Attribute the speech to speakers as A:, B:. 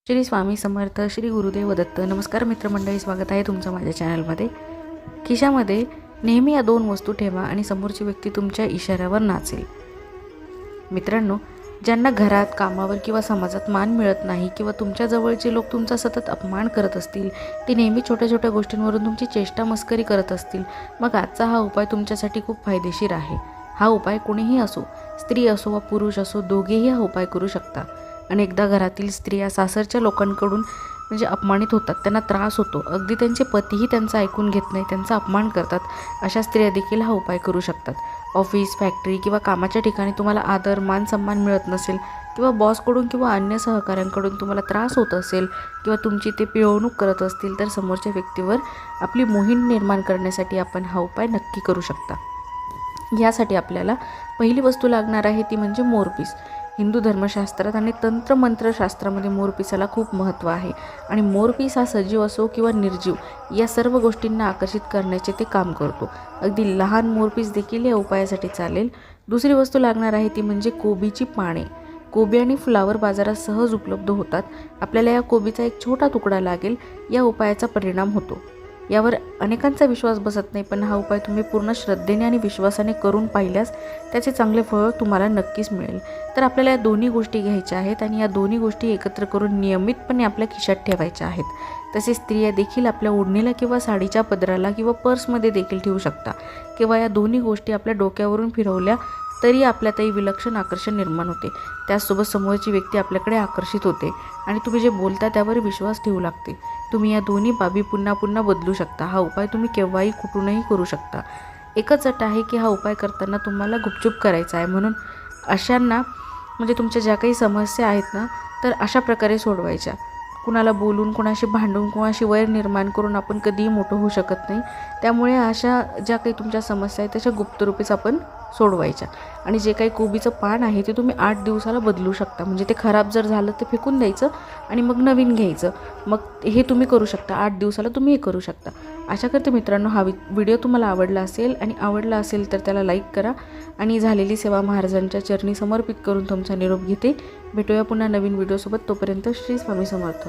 A: श्री स्वामी समर्थ, श्री गुरुदेव दत्त. नमस्कार मित्रमंडळी, स्वागत आहे तुमचं माझ्या चॅनलमध्ये. खिशामध्ये नेहमी या दोन वस्तू ठेवा आणि समोरची व्यक्ती तुमच्या इशाऱ्यावर नाचेल. मित्रांनो, ज्यांना घरात, कामावर किंवा समाजात मान मिळत नाही किंवा तुमच्या जवळचे लोक तुमचा सतत अपमान करत असतील, ते नेहमी छोट्या छोट्या गोष्टींवरून तुमची चेष्टा मस्करी करत असतील, मग आजचा हा उपाय तुमच्यासाठी खूप फायदेशीर आहे. हा उपाय कोणीही असो, स्त्री असो वा पुरुष असो, दोघेही हा उपाय करू शकता. अनेकदा घरातील स्त्रिया सासरच्या लोकांकडून अपमानित होतात, त्यांना त्रास होतो. अगदी त्यांचे पतीही त्यांचं ऐकून घेत नाही, त्यांचा अपमान करतात. अशा स्त्रिया देखील हा उपाय करू शकतात. ऑफिस, फॅक्टरी किंवा कामाच्या ठिकाणी तुम्हाला आदर, मान सन्मान मिळत नसेल किंवा बॉसकडून किंवा अन्य सहकाऱ्यांकडून तुम्हाला त्रास होत असेल किंवा तुमची ते पिळवणूक करत असतील, तर समोरच्या व्यक्तीवर आपली मोहीम निर्माण करण्यासाठी आपण हा उपाय नक्की करू शकता. यासाठी आपल्याला पहिली वस्तू लागणार आहे ती म्हणजे मोरपीस. हिंदू धर्मशास्त्रात आणि तंत्रमंत्रशास्त्रामध्ये मोरपिसाला खूप महत्त्व आहे आणि मोरपीस हा सजीव असो किंवा निर्जीव या सर्व गोष्टींना आकर्षित करण्याचे ते काम करतो. अगदी लहान मोरपीस देखील या उपायासाठी चालेल. दुसरी वस्तू लागणार आहे ती म्हणजे कोबीची पाने. कोबी आणि फ्लावर बाजारात सहज उपलब्ध होतात. आपल्याला या कोबीचा एक छोटा तुकडा लागेल. या उपायाचा परिणाम होतो. यावर अनेकांचा विश्वास बसत नाही, पण हा उपाय तुम्ही पूर्ण श्रद्धेने आणि विश्वासाने करून पाहिल्यास त्याचे चांगले फळ तुम्हाला नक्कीच मिळेल. तर आपल्याला या दोन्ही गोष्टी घ्यायच्या आहेत आणि या दोन्ही गोष्टी एकत्र करून नियमितपणे आपल्या खिशात ठेवायच्या आहेत. तसेच स्त्रिया देखील आपल्या ओढणीला किंवा साडीच्या पदराला किंवा पर्समध्ये देखील ठेवू शकता. किंवा या दोन्ही गोष्टी आपल्या डोक्यावरून फिरवल्या तरी आपल्यातही विलक्षण आकर्षण निर्माण होते. त्याचसोबत समोरची व्यक्ती आपल्याकडे आकर्षित होते आणि तुम्ही जे बोलता त्यावर विश्वास ठेवू लागते. तुम्ही या दोन्ही बाबी पुन्हा पुन्हा बदलू शकता. हा उपाय तुम्ही केव्हाही कुठूनही करू शकता. एकच अट आहे की हा उपाय करताना तुम्हाला गुपचूप करायचा आहे. म्हणून अशांना तुमच्या ज्या काही समस्या आहेत ना, तर अशा प्रकारे सोडवायच्या. कुणाला बोलून, कुणाशी भांडून, कुणाशी वैर निर्माण करून आपण कधीही मोठं होऊ शकत नाही. त्यामुळे अशा ज्या काही तुमच्या समस्या आहेत त्याच्या गुप्तरूपीच आपण सोडवायच्या. आणि जे काही कोबीचं पान आहे ते तुम्ही 8 दिवसाला बदलू शकता. ते खराब जर झालं तर फेकून द्यायचं आणि मग नवीन घ्यायचं. मग हे तुम्ही करू शकता. 8 दिवसाला तुम्ही हे करू शकता. आशा करते मित्रांनो, हा व्हिडिओ तुम्हाला आवडला असेल तर त्याला लाईक करा आणि झालेली सेवा महाराजांच्या चरणी समर्पित करून तुमचा निरोप घेते. भेटूया पुन्हा नवीन व्हिडिओसोबत. तोपर्यंत श्री स्वामी समर्थ.